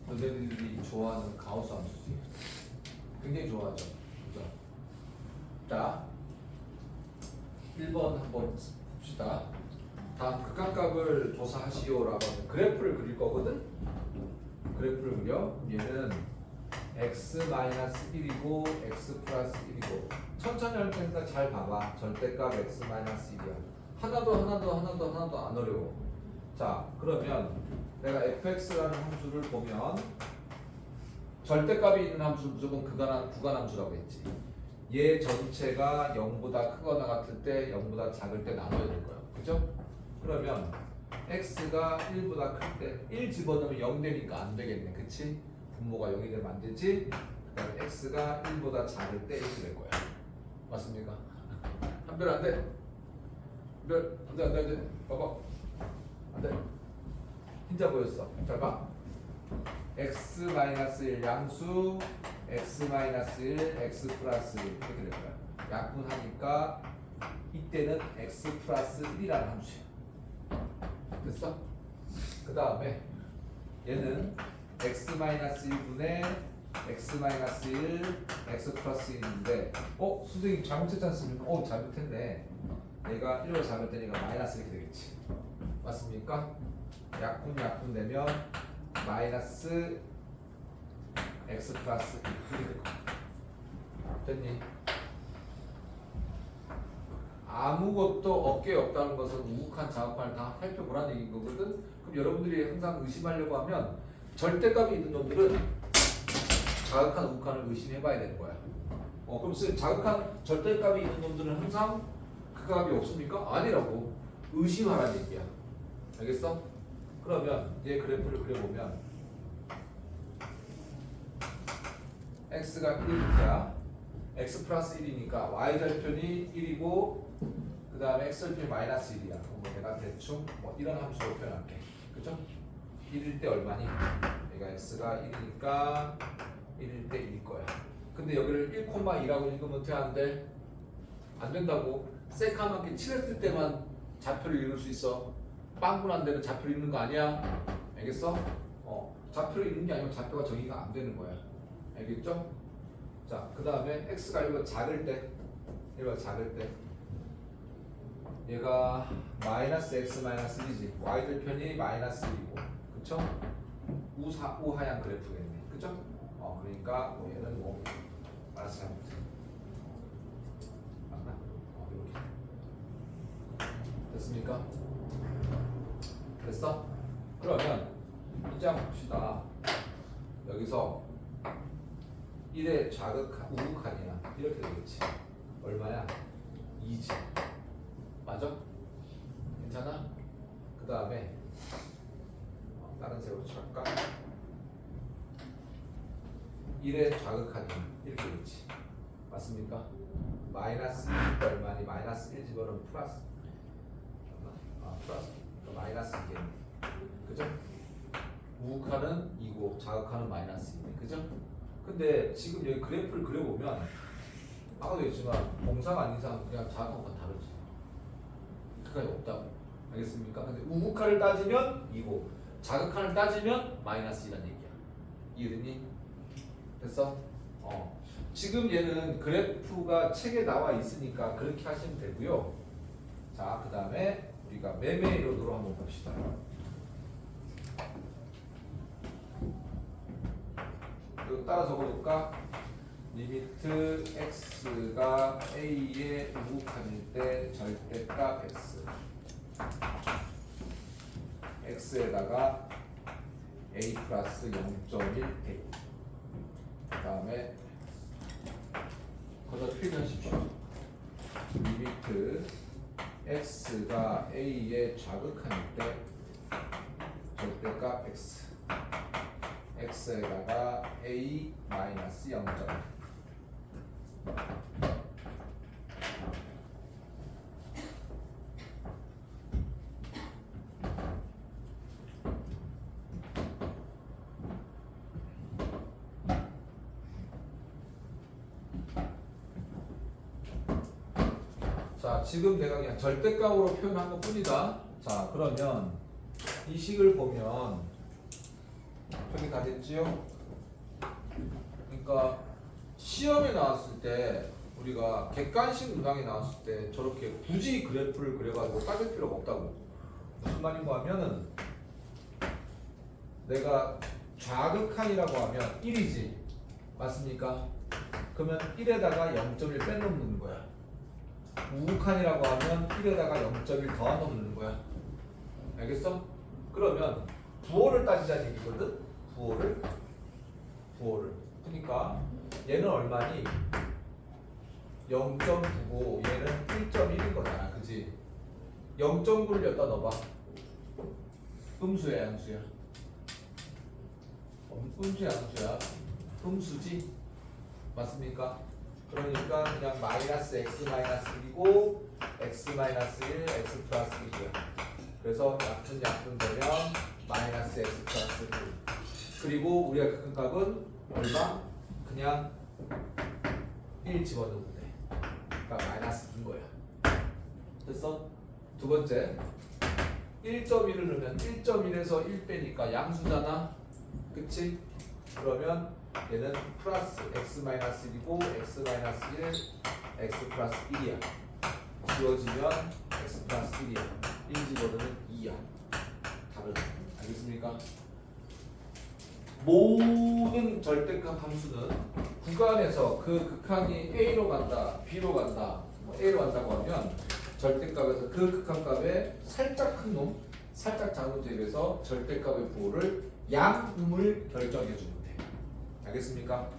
A: 너네들이 좋아하는 가우스 함수지. 굉장히 좋아하죠. 그죠? 자, 1번 한번 봅시다. 다음 극한값을 조사하시오라고 하면 그래프를 그릴 거거든? 그래프를 그려. 얘는 x-1이고 x 플러스 1이고 천천히 할 테니까 잘 봐봐. 절대값 x-1이야. 하나도 안 어려워. 자, 그러면 내가 fx라는 함수를 보면 절대값이 있는 함수는 무조건 구간함수라고 했지. 얘 전체가 0보다 크거나 같을 때 0보다 작을 때 나눠야 될 거야. 그죠? 그러면 x가 1보다 클 때 1 집어넣으면 0 되니까 안 되겠네. 그치? 분모가 0이 되면 안 되지? 그다음에 x가 1보다 작을 때 이렇게 될 거야. 맞습니까? 한별 안 돼. 안 돼. 봐봐. 안 돼. 흰자 보였어. 잘 봐. x-1 양수, x-1, x 플러스 1 이렇게 될 거야. 약분하니까 이때는 x 플러스 1이라는 함수야. 됐어? 그 다음에 얘는 x-1분의 x-1, x 플러스 1인데 선생님 잘못했지 않습니까? 잘못했네. 얘가 1로 작을 때니까 마이너스 이렇게 되겠지. 맞습니까? 약분 되면 마이너스 x 플러스 1 이렇게 될 거야. 됐니? 아무것도 어깨에 없다는 것은 우극한 자극한을 다 살펴보라는 얘기인 거거든. 그럼 여러분들이 항상 의심하려고 하면 절대값이 있는 놈들은 자극한 우극한을 의심해봐야 되는 거야. 그럼 자극한 절대값이 있는 놈들은 항상 그 값이 없습니까? 아니라고. 의심하라는 얘기야. 알겠어? 그러면 얘 그래프를 그려보면 x가 1이야. x 플러스 1이니까 y절편이 1이고 그 다음에 x절편이 마이너스 1이야. 그럼 뭐 내가 대충 뭐 이런 함수로 표현할게. 그죠? 1일 때 얼마니? 얘가 x가 1이니까 1일 때 1일 거야. 근데 여기를 1,2라고 읽으면 어떻게 하는데? 안 된다고. 새까맣게 칠했을 때만 좌표를 읽을 수 있어. 빵꾸난 데는 좌표를 읽는 거 아니야? 알겠어? 좌표를 읽는 게 아니면 좌표가 정의가 안 되는 거야. 알겠죠? 자, 그 다음에 x가 이거 작을 때, 얘가 마이너스 x 마이너스 1이지. y절편이 마이너스 1이고, 그쵸? 우하향 그래프겠네, 그쵸? 그러니까 뭐 얘는 뭐 알아서 하면 돼. 맞나? 이렇게 됐습니까? 됐어? 그러면 이제 한번 봅시다. 여기서 1의 우극한이야. 이렇게 되겠지. 얼마야? 2지. 맞아? 괜찮아? 그 다음에 다른 색으로 칠할까? 1의 좌극한이야. 이렇게 되겠지. 맞습니까? 마이너스 1이 얼마니? 마이너스 1 집어넣으면 플러스. 플러스. 그러니까 마이너스 2겠네. 그죠? 우극한은 2고 좌극한은 마이너스 2네. 그죠? 근데 지금 여기 그래프를 그려보면 아까도 했지만 공사가 아닌 이상 그냥 좌극한과 다르지. 그까지 없다고. 알겠습니까? 근데 우극한을 따지면 2고 좌극한을 따지면 마이너스 2라는 얘기야. 이해됐니? 됐어? 지금 얘는 그래프가 책에 나와 있으니까 그렇게 하시면 되고요. 자, 그 다음에 우리가 매매 이론으로 한번 봅시다. 이거 따라 적어볼까? 리미트 x가 a의 우극한일 때 절대값 x x에다가 a 플러스 0.1 대입. 그 다음에 거기다 표현하십시오. 리미트 x가 a의 좌극한일 때 절대값 x x에다가 a 마이너스 0.1. 자, 지금 내가 그냥 절대값으로 표현한 것 뿐이다. 자, 그러면 이 식을 보면 저기 다 됐지요? 그러니까 시험에 나왔을 때 우리가 객관식 문항에 나왔을 때 저렇게 굳이 그래프를 그려가지고 따질 필요가 없다고. 무슨 말인가 하면은 내가 좌극한이라고 하면 1이지. 맞습니까? 그러면 1에다가 0.1 빼놓는 거야. 우극한이라고 하면 1에다가 0.1 더한 넣는 거야. 알겠어? 그러면 부호를 따지자는 얘기거든? 부호를. 그러니까 얘는 얼마니? 0.9고 얘는 1.1인 거잖아. 그지? 0.9를 여기다 넣어봐. 음수야, 양수야? 음수야, 양수야? 음수지? 맞습니까? 그러니까 그냥 마이너스 x 마이너스 1이고 x 마이너스 1, x 플러스 1이야. 그래서 약분 되면 마이너스 x 플러스 1. 그리고 우리가 그 값은 얼마? 그냥 1 집어넣으면 돼. 그러니까 마이너스 2인 거야. 됐어? 두 번째 1.1을 넣으면 1.1에서 1 빼니까 양수잖아. 그치? 그러면 얘는 플러스 x 마이너스 1이고 x 마이너스 1, x 플러스 1이야. 지워지면 x 플러스 1이야. 1 집어넣으면 2야. 다르다. 알겠습니까? 모든 절대값 함수는 구간에서 그 극한이 A로 간다, B로 간다, 뭐 A로 간다고 하면 절대값에서 그 극한값에 살짝 큰 놈, 살짝 작은 놈에 비해서 절대값의 부호를 양음을 결정해 주면 돼. 알겠습니까?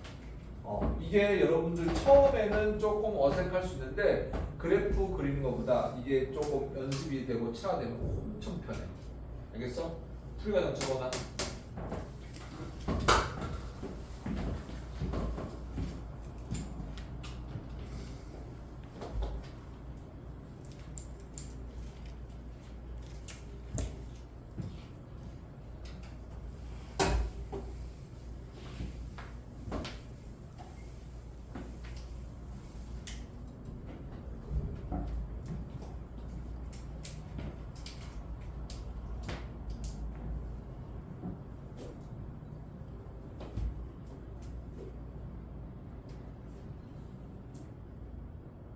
A: 이게 여러분들 처음에는 조금 어색할 수 있는데 그래프 그리는 것보다 이게 조금 연습이 되고 체화되면 엄청 편해. 알겠어? 풀과정 적어놔.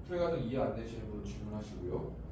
A: 풀이과정 이해 안 되시는 분 질문하시고요.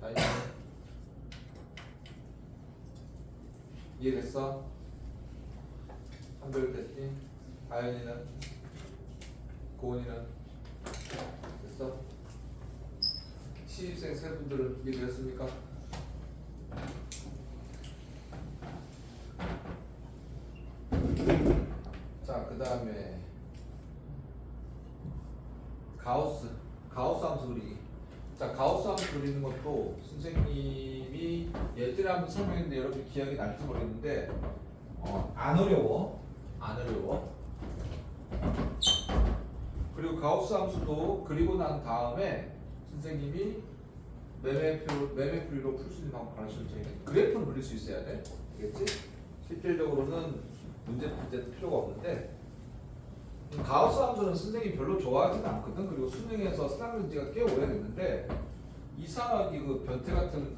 A: 다이제 이해됐어? 한별 테스팅. 아연이는? 고은이는? 됐어? 신입생 세 분들은 이해되셨습니까? 자, 그 다음에 가우스 함수 그리기. 자, 가우스 함수 그리는 것도 선생님이 예전에 한번 설명했는데 여러분 기억이 날지 모르겠는데 안 어려워. 그리고 가우스 함수도 그리고 난 다음에 선생님이 매매풀이로 풀 수 있는 방법 가르쳐줄 테니까 그래프는 그릴 수 있어야 돼. 알겠지? 실질적으로는 문제 풀 때도 필요가 없는데 가우스 함수는 선생님이 별로 좋아하지는 않거든. 그리고 수능에서 쓰는 지가 꽤 오래됐는데 이상하게 그 변태 같은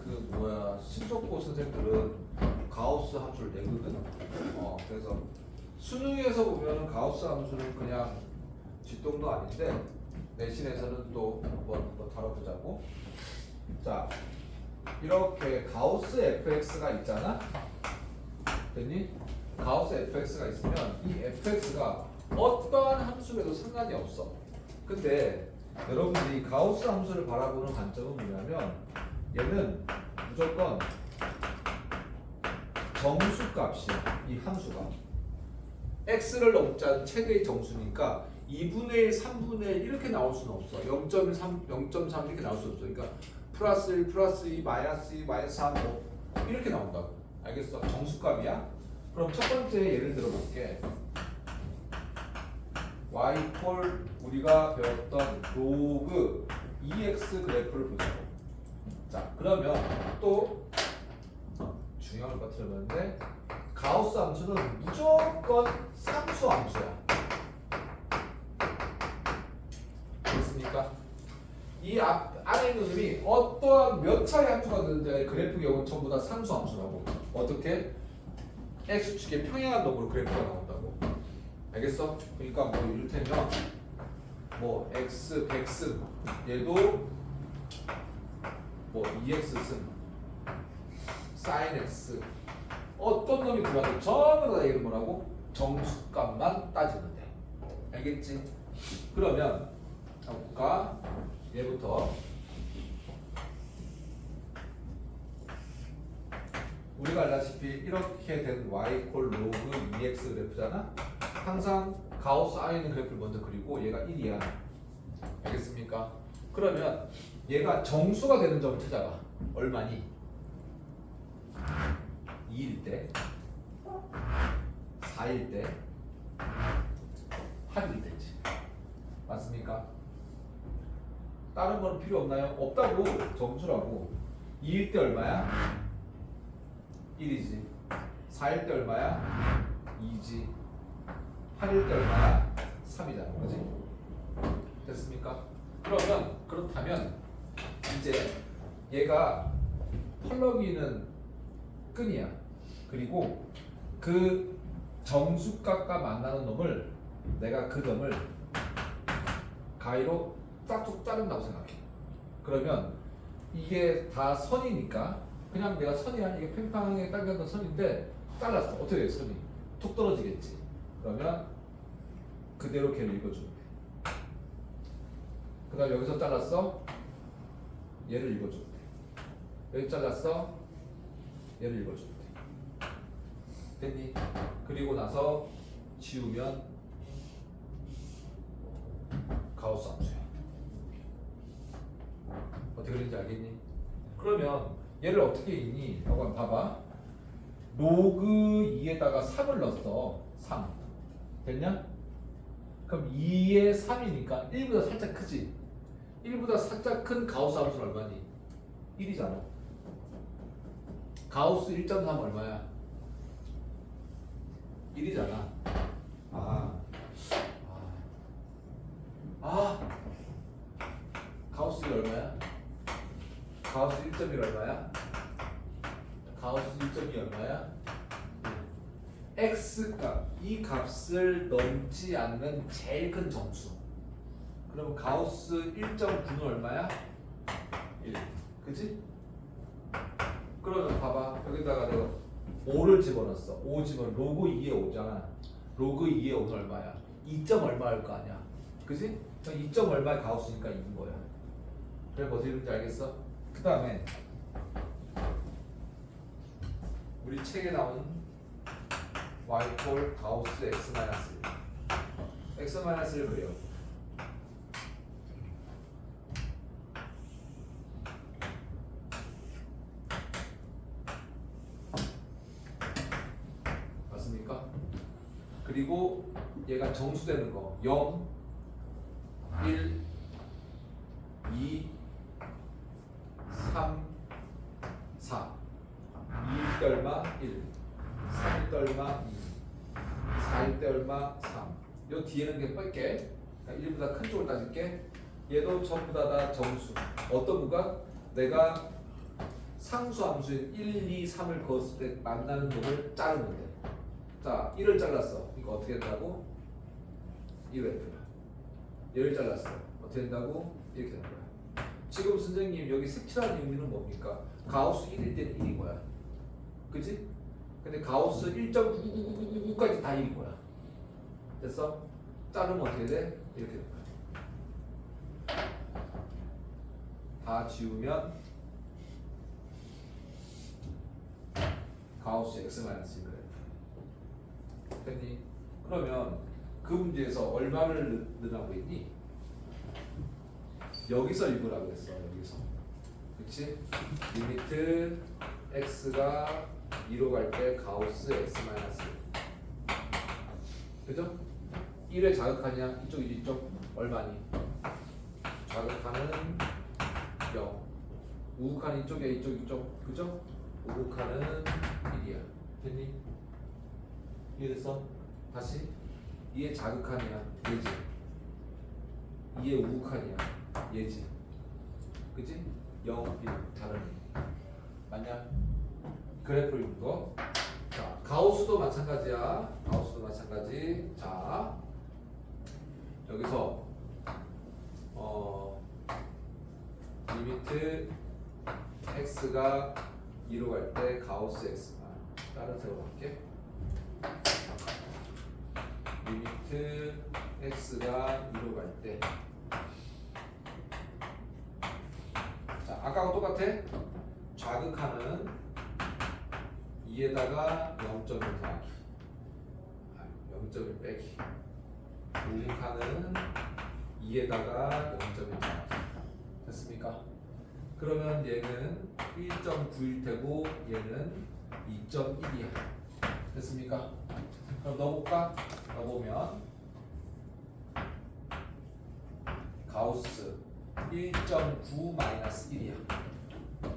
A: 심석고 선생들은 가우스 함수를 내거든. 그래서 수능에서 보면은 가우스 함수는 그냥 쥐똥도 아닌데 내신에서는 또 한번 다뤄보자고. 자, 이렇게 가우스 fx가 있잖아. 됐니? 가우스 fx가 있으면 이 fx가 어떠한 함수에도 상관이 없어. 근데 여러분들이 가우스 함수를 바라보는 관점은 뭐냐면 얘는 무조건 정수값이야. 이 함수가 x를 넘자 최대의 정수니까 2분의 1, 3분의 1 이렇게 나올 수는 없어. 0.3, 0.3 이렇게 나올 수 없어. 그러니까 플러스 1, 플러스 2, 마이너스 2, 마이너스 3 이렇게 나온다고. 알겠어? 정수값이야. 그럼 첫 번째 예를 들어볼게. y 콜 우리가 배웠던 로그 2x 그래프를 보자고. 자, 그러면 또 중요한 걸 빠뜨렸는데 가우스 함수는 무조건 상수 함수야. 됐습니까? 이 안에 있는 놈이 어떠한 몇 차례 함수가 되는지 그래프 경우는 전부 다 상수 함수라고. 어떻게? x축의 평행한 놈으로 그래프가 나온다고. 알겠어? 그러니까 뭐 이를테면 뭐 x 100승 얘도 뭐 2x승 sin x 어떤 놈이 들어와도 전부 다 얘는 뭐라고? 정수값만 따지면 돼. 알겠지? 그러면 볼까? 얘부터 우리가 알다시피 이렇게 된 y 콜 로그 2x 그래프잖아. 항상 가우스 안에 있는 그래프를 먼저 그리고 얘가 1이야. 알겠습니까? 그러면 얘가 정수가 되는 점을 찾아봐. 얼마니? 2일 때, 4일 때, 8일 때지. 맞습니까? 다른 거는 필요 없나요? 없다고. 정수라고. 2일 때 얼마야? 1이지. 4일 때 얼마야? 2지. 8일 때 얼마야? 3이잖아. 그지? 됐습니까? 그렇다면 이제 얘가 펄럭이는 끈이야. 그리고 그 정수값과 만나는 놈을 내가 그 점을 가위로 쫙쭉 자른다고 생각해. 그러면 이게 다 선이니까 그냥 내가 선이야. 이게 팽팽하게 당겼던 선인데 잘랐어. 어떻게 돼? 선이 툭 떨어지겠지. 그러면 그대로 걔를 읽어주면 돼. 그 다음 여기서 잘랐어. 얘를 읽어주면 돼. 여기 잘랐어. 얘를 읽어주면 돼. 됐니? 그리고 나서 지우면 가우스 함수야. 어떻게 그런지 알겠니? 그러면 얘를 어떻게 읽니? 한번 봐봐. 로그 2에다가 3을 넣었어. 3 됐냐? 그럼 2에 3이니까 1보다 살짝 크지? 1보다 살짝 큰 가우스 함수는 얼마니? 1이잖아. 가우스 1.3 얼마야? 1이잖아. 가우스 1 얼마야? 가우스 1.1 얼마야? 가우스 1.2 얼마야? x 값, 이 값을 넘지 않는 제일 큰 정수. 그럼 가우스 1.9는 얼마야? 1. 그지? 그러면 봐봐. 여기다가 내가 5를 집어넣었어. 5 집어넣어. 로그 2에 5잖아. 로그 2에 5는 얼마야? 2점 얼마일 거 아니야. 그지? 2점 얼마의 가우스니까 2인 거야. 그래, 어떻게 되는지 알겠어? 그 다음에 우리 책에 나온 y 가우스 x-1을 그려. 맞습니까? 그리고 얘가 정수되는 거 0, 1, 2, 3, 4 2일 때 얼마? 1 3일 때 얼마? 2 4일 때 얼마? 3 요 뒤에는 게 뺄게. 1보다 큰 쪽을 따질게. 얘도 전부 다 정수. 어떤 구가? 내가 상수 함수인 1, 2, 3을 그었을 때 만나는 놈을 자르면 돼. 자, 1을 잘랐어. 이거 어떻게 된다고? 1F야. 얘를 잘랐어. 어떻게 된다고? 이렇게 되는 거야. 지금 선생님 여기 색칠하는 의미는 뭡니까? 가우스 1일 때는 1인 거야. 그치? 근데 가우스 1.999까지 다 1인 거야. 됐어? 자르면 어떻게 돼? 이렇게 될 거야. 다 지우면 가우스 x-1 그래. 됐니? 그러면 그 문제에서 얼마를 넣으라고 했니? 여기서 읽으라고 했어. 여기서. 그치? 리미트 x가 2로 갈 때 가우스 x-1. 그죠? 1에 자극하냐? 이쪽이지 이쪽? 얼마니? 자극하는 0. 우극하는 이쪽에 이쪽. 그죠? 우극하는 1이야. 됐니? 이해됐어? 다시 2에 자극하냐? 얘지. 2에 우극하냐? 얘지. 그치? 0, 1 다른 맞냐? 그래프 읽는 거. 자, 가우스도 마찬가지야. 가우스도 마찬가지. 자, 여기서 리미트 x가 2로 갈 때 가우스 x가 다른 색으로 할게. 리미트 x가 2로 갈 때. 자, 아까하고 똑같아. 자극하는 2에다가 0.1 더하기 0.1 빼기 우극하는 2에다가 0.1 더하기 됐습니까? 그러면 얘는 1.9일 테고 얘는 2.1이야. 됐습니까? 그럼 넣어볼까? 넣어보면 가우스 1.9 마이너스 1이야.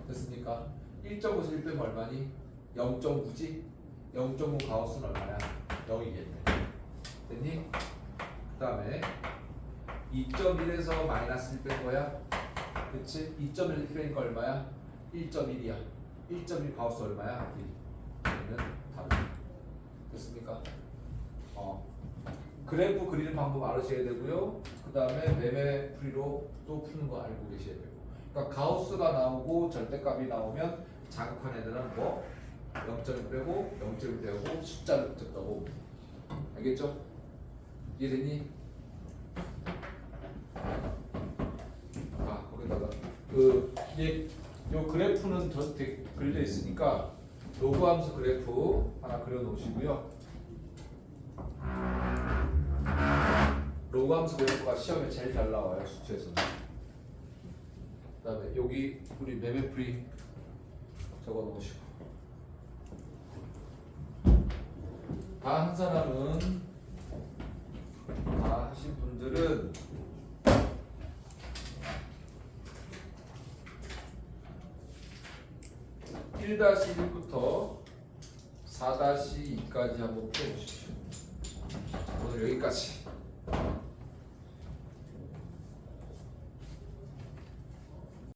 A: 됐습니까? 1.9에서 1 빼면 얼마니? 0.9지? 0.9 가우스는 얼마야? 0이겠네. 됐니? 그 다음에 2.1에서 마이너스 1 뺀 거야? 그치? 2.1 빼니까 얼마야? 1.1이야. 1.1 가우스 얼마야? 1. 얘는 다르다. 됐습니까? 그래프 그리는 방법 알으셔야 되고요. 그 다음에 매매 풀이로 또 푸는 거 알고 계셔야 되고. 그러니까 가우스가 나오고 절대값이 나오면 자극한 애들은 뭐 0.1 빼고 0.1 빼고 숫자를 직접 넣고. 알겠죠? 이해됐니? 거기다가 요 그래프는 저한테 그려져 있으니까 로그 함수 그래프 하나 그려 놓으시고요. 로그 함수 그래프가 시험에 제일 잘 나와요, 수치에서는. 그다음에 여기 우리 매매프리 적어 놓으시고. 다 한 사람은 다 하신 분들은 (1-1부터) (4-2까지) 한번 풀어보십시오. 오늘 여기까지.